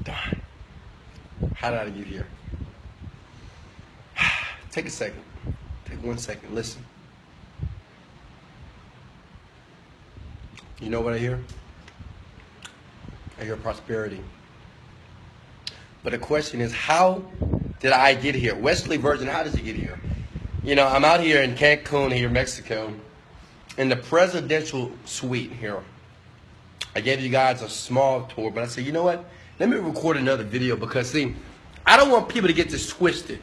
Darn. How did I get here? Take a second. Take 1 second. Listen. You know what I hear? I hear prosperity. But the question is, how did I get here? Wesley Virgin, how did you get here? You know, I'm out here in Cancun, here, Mexico, in the presidential suite here. I gave you guys a small tour, but I said, you know what? Let me record another video because, see, I don't want people to get this twisted.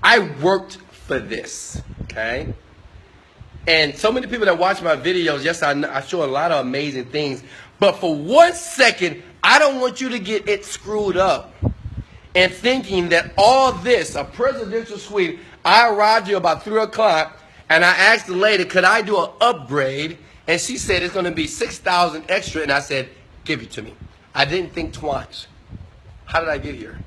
I worked for this, okay? And so many people that watch my videos, yes, I show a lot of amazing things. But for 1 second, I don't want you to get it screwed up and thinking that all this, a presidential suite, I arrived here about 3 o'clock and I asked the lady, could I do an upgrade? And she said it's going to be $6,000 extra. And I said, give it to me. I didn't think twice. How did I get here?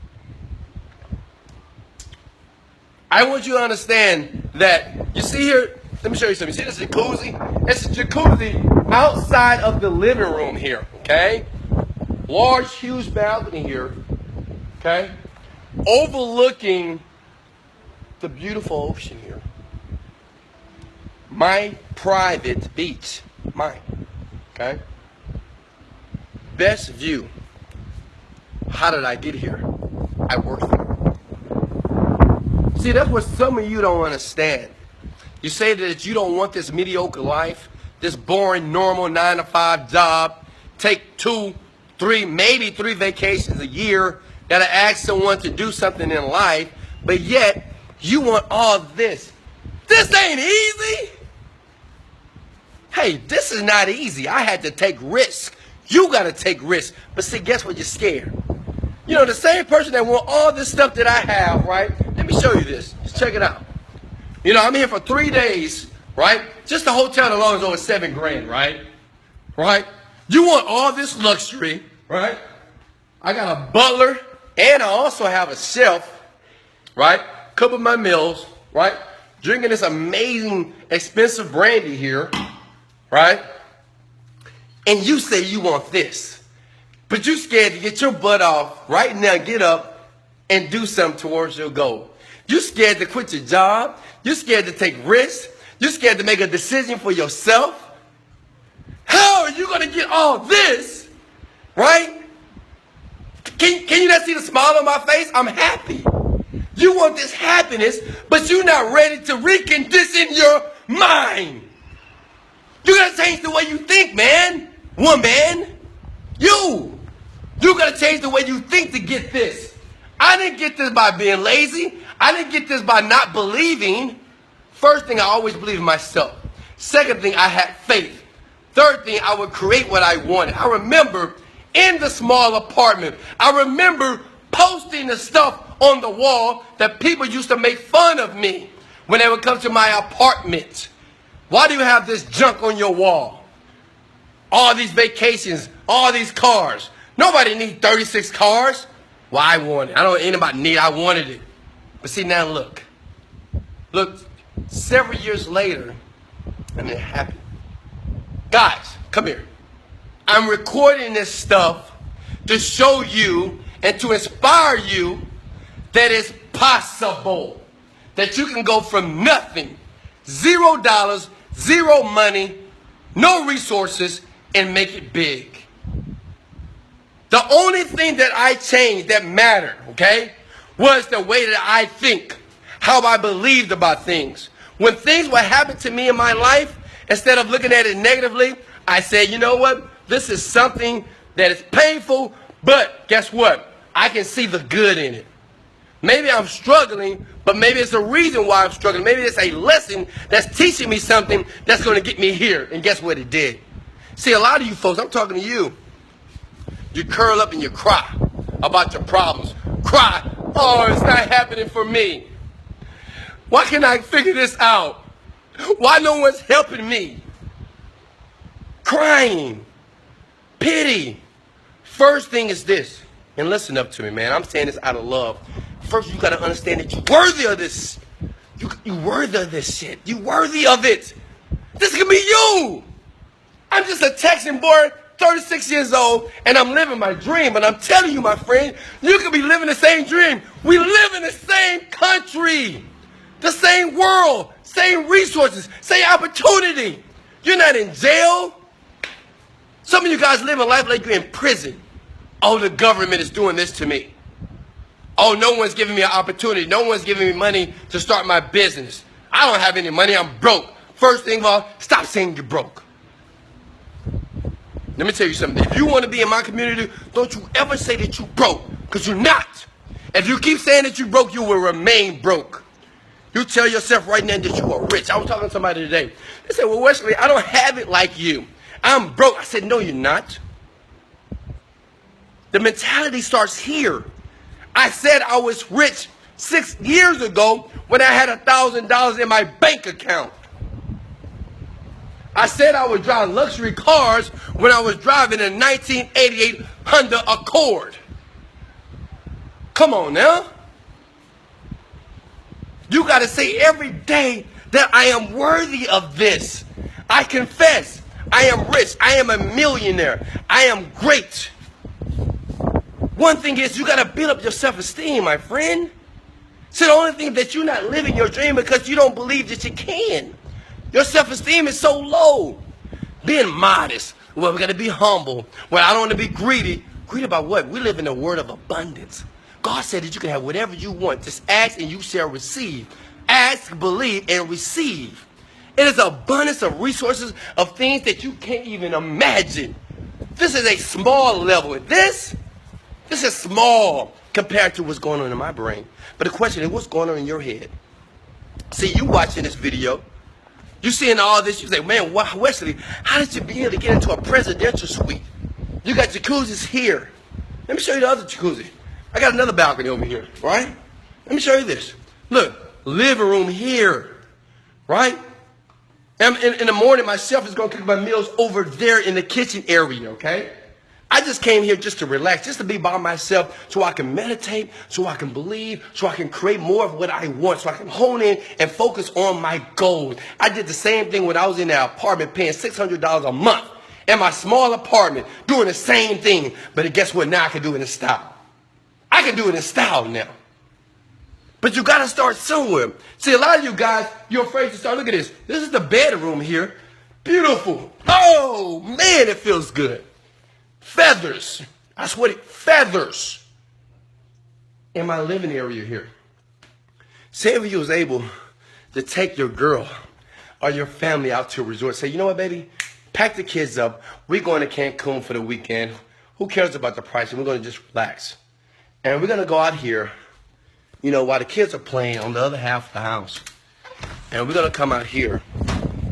I want you to understand that, you see here, let me show you something. You see this jacuzzi? It's a jacuzzi outside of the living room here, okay? Large, huge balcony here, okay? Overlooking the beautiful ocean here. My private beach, mine, okay? Best view. How did I get here? I worked for it. See, that's what some of you don't understand. You say that you don't want this mediocre life, this boring, normal 9-to-5 job, take 2, 3, maybe 3 vacations a year, gotta ask someone to do something in life, but yet you want all this. This ain't easy. Hey, this is not easy. I had to take risks. You gotta take risks. But see, guess what? You're scared. You know, the same person that want all this stuff that I have, right? Let me show you this. Just check it out. You know, I'm here for 3 days, right? Just the hotel alone is over $7,000, right? Right? You want all this luxury, right? I got a butler, and I also have a chef, right? Couple of my meals, right? Drinking this amazing, expensive brandy here, right? And you say you want this, but you scared to get your butt off right now, get up and do something towards your goal. You scared to quit your job. You're scared to take risks. You're scared to make a decision for yourself. How are you going to get all this, right? Can you not see the smile on my face? I'm happy. You want this happiness, but you're not ready to recondition your mind. You got to change the way you think, man. Woman. You got to change the way you think to get this. I didn't get this by being lazy. I didn't get this by not believing. First thing, I always believed in myself. Second thing, I had faith. Third thing, I would create what I wanted. I remember in the small apartment, I remember posting the stuff on the wall that people used to make fun of me when they would come to my apartment. Why do you have this junk on your wall? All these vacations, all these cars. Nobody needs 36 cars. Well, I want it. I don't want anybody need it. I wanted it. But see, now look. Look, several years later, and it happened. Guys, come here. I'm recording this stuff to show you and to inspire you that it's possible. That you can go from nothing, $0, zero money, no resources, and make it big. The only thing that I changed that mattered, okay, was the way that I think, how I believed about things. When things would happen to me in my life, instead of looking at it negatively, I said, you know what? This is something that is painful, but guess what? I can see the good in it. Maybe I'm struggling, but maybe it's a reason why I'm struggling. Maybe it's a lesson that's teaching me something that's going to get me here. And guess what it did? See, a lot of you folks, I'm talking to you. You curl up and you cry about your problems. Cry. Oh, it's not happening for me. Why can't I figure this out? Why no one's helping me? Crying. Pity. First thing is this. And listen up to me, man. I'm saying this out of love. First, you got to understand that you're worthy of this. You're worthy of this shit. You're worthy of it. This can be you. I'm just a Texan boy 36 years old, and I'm living my dream. And I'm telling you, my friend, you could be living the same dream. We live in the same country, the same world, same resources, same opportunity. You're not in jail. Some of you guys live a life like you're in prison. Oh, the government is doing this to me. Oh, no one's giving me an opportunity. No one's giving me money to start my business. I don't have any money. I'm broke. First thing of all, stop saying you're broke. Let me tell you something. If you want to be in my community, don't you ever say that you're broke, because you're not. If you keep saying that you're broke, you will remain broke. You tell yourself right now that you are rich. I was talking to somebody today. They said, well, Wesley, I don't have it like you. I'm broke. I said, no, you're not. The mentality starts here. I said I was rich 6 years ago when I had $1,000 in my bank account. I said I would drive luxury cars when I was driving a 1988 Honda Accord. Come on now. You got to say every day that I am worthy of this. I confess I am rich. I am a millionaire. I am great. One thing is, you got to build up your self-esteem, my friend. So the only thing that you're not living your dream because you don't believe that you can. Your self-esteem is so low. Being modest. Well, we got to be humble. Well, I don't want to be greedy. Greedy about what? We live in a world of abundance. God said that you can have whatever you want. Just ask and you shall receive. Ask, believe, and receive. It is abundance of resources, of things that you can't even imagine. This is a small level. This is small compared to what's going on in my brain. But the question is, what's going on in your head? See, you watching this video, you seeing all this, you say, man, Wesley, how did you be able to get into a presidential suite? You got jacuzzis here. Let me show you the other jacuzzi. I got another balcony over here, right? Let me show you this. Look, living room here, right? And in the morning, my chef is going to cook my meals over there in the kitchen area, okay? I just came here just to relax, just to be by myself so I can meditate, so I can believe, so I can create more of what I want, so I can hone in and focus on my goals. I did the same thing when I was in that apartment paying $600 a month in my small apartment, doing the same thing. But guess what? Now I can do it in style. I can do it in style now. But you got to start somewhere. See, a lot of you guys, you're afraid to start. Look at this. This is the bedroom here. Beautiful. Oh, man, it feels good. Feathers. That's what feathers. In my living area here. Say if you was able to take your girl or your family out to a resort. Say, you know what, baby? Pack the kids up. We're going to Cancun for the weekend. Who cares about the price? We're going to just relax. And we're going to go out here, you know, while the kids are playing on the other half of the house. And we're going to come out here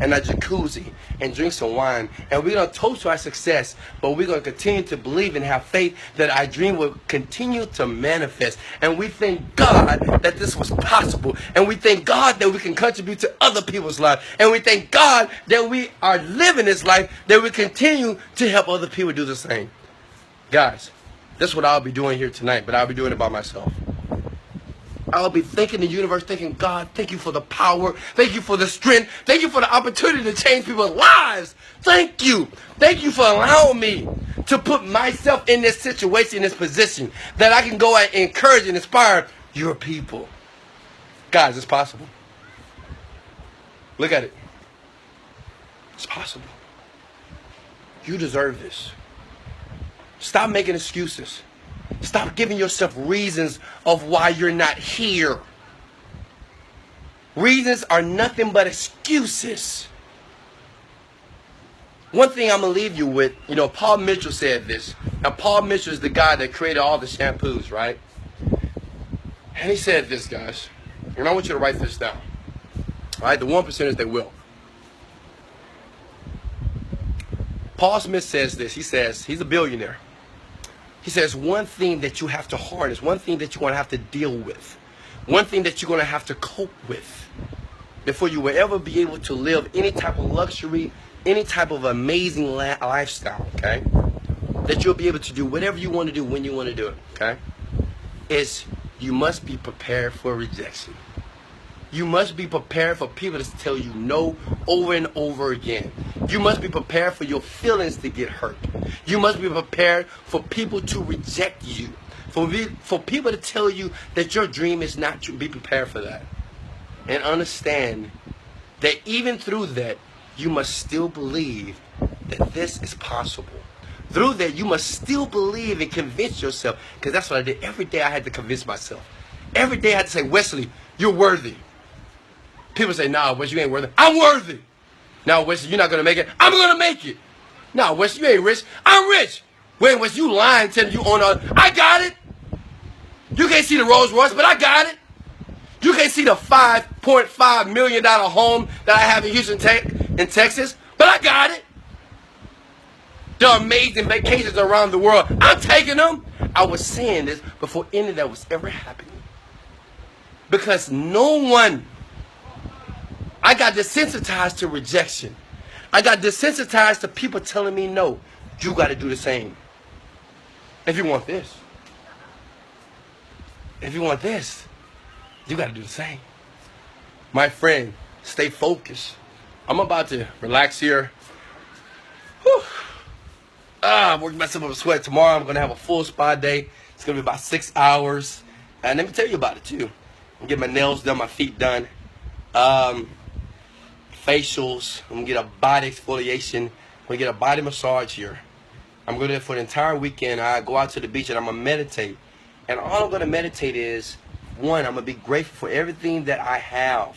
in a jacuzzi and drink some wine. And we're going to toast to our success. But we're going to continue to believe and have faith that our dream will continue to manifest. And we thank God that this was possible. And we thank God that we can contribute to other people's lives. And we thank God that we are living this life, that we continue to help other people do the same. Guys, that's what I'll be doing here tonight, but I'll be doing it by myself. I'll be thanking the universe, thanking God, thank you for the power, thank you for the strength, thank you for the opportunity to change people's lives. Thank you. Thank you for allowing me to put myself in this situation, in this position, that I can go and encourage and inspire your people. Guys, it's possible. Look at it. It's possible. You deserve this. Stop making excuses. Stop giving yourself reasons of why you're not here. Reasons are nothing but excuses. One thing I'm going to leave you with, you know, Paul Mitchell said this. Now, Paul Mitchell is the guy that created all the shampoos, right? And he said this, guys. And I want you to write this down. All right, the 1%ers, they will. Paul Smith says this. He says, he's a billionaire. He says, one thing that you have to harness, one thing that you're going to have to deal with, one thing that you're going to have to cope with before you will ever be able to live any type of luxury, any type of amazing lifestyle, okay? That you'll be able to do whatever you want to do when you want to do it, okay? Is you must be prepared for rejection. You must be prepared for people to tell you no over and over again. You must be prepared for your feelings to get hurt. You must be prepared for people to reject you. For people to tell you that your dream is not true. Be prepared for that. And understand that even through that, you must still believe that this is possible. Through that, you must still believe and convince yourself. Because that's what I did. Every day I had to convince myself. Every day I had to say, Wesley, you're worthy. People say, nah, Wesley, you ain't worthy. I'm worthy. Now, Wesley, you're not going to make it. I'm going to make it. Nah, Wesley, you ain't rich. I'm rich. Wait, Wesley, you lying, telling you on I got it. You can't see the Rolls Royce, but I got it. You can't see the $5.5 million home that I have in Houston, Texas, but I got it. The amazing vacations around the world, I'm taking them. I was saying this before any of that was ever happening. Because I got desensitized to rejection. I got desensitized to people telling me no. You got to do the same. If you want this. If you want this, you got to do the same. My friend, stay focused. I'm about to relax here. Whew. I'm working myself up a sweat. Tomorrow I'm going to have a full spa day. It's going to be about 6 hours. And let me tell you about it too. I'm getting my nails done, my feet done. Facials. I'm going to get a body exfoliation. I'm going to get a body massage here. I'm going to do it for the entire weekend. I go out to the beach and I'm going to meditate. And all I'm going to meditate is, one, I'm going to be grateful for everything that I have.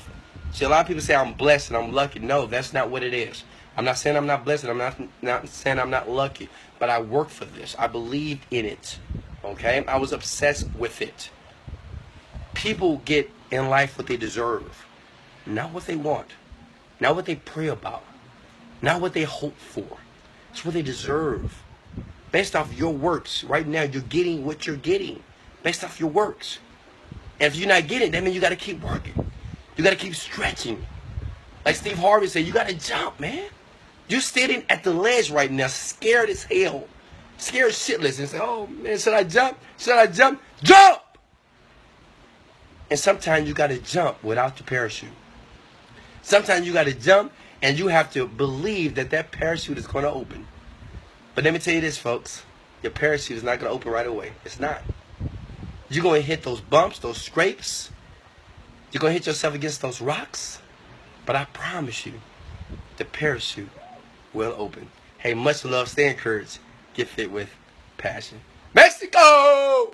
See, a lot of people say I'm blessed and I'm lucky. No, that's not what it is. I'm not saying I'm not blessed and I'm not saying I'm not lucky. But I work for this. I believed in it. Okay? I was obsessed with it. People get in life what they deserve. Not what they want. Not what they pray about. Not what they hope for. It's what they deserve. Based off your works. Right now, you're getting what you're getting. Based off your works. And if you're not getting it, that means you got to keep working. You got to keep stretching. Like Steve Harvey said, you got to jump, man. You're sitting at the ledge right now, scared as hell. Scared shitless. And say, oh, man, should I jump? Should I jump? Jump! And sometimes you got to jump without the parachute. Sometimes you got to jump and you have to believe that that parachute is going to open. But let me tell you this, folks. Your parachute is not going to open right away. It's not. You're going to hit those bumps, those scrapes. You're going to hit yourself against those rocks. But I promise you, the parachute will open. Hey, much love. Stay encouraged. Get fit with passion. Mexico!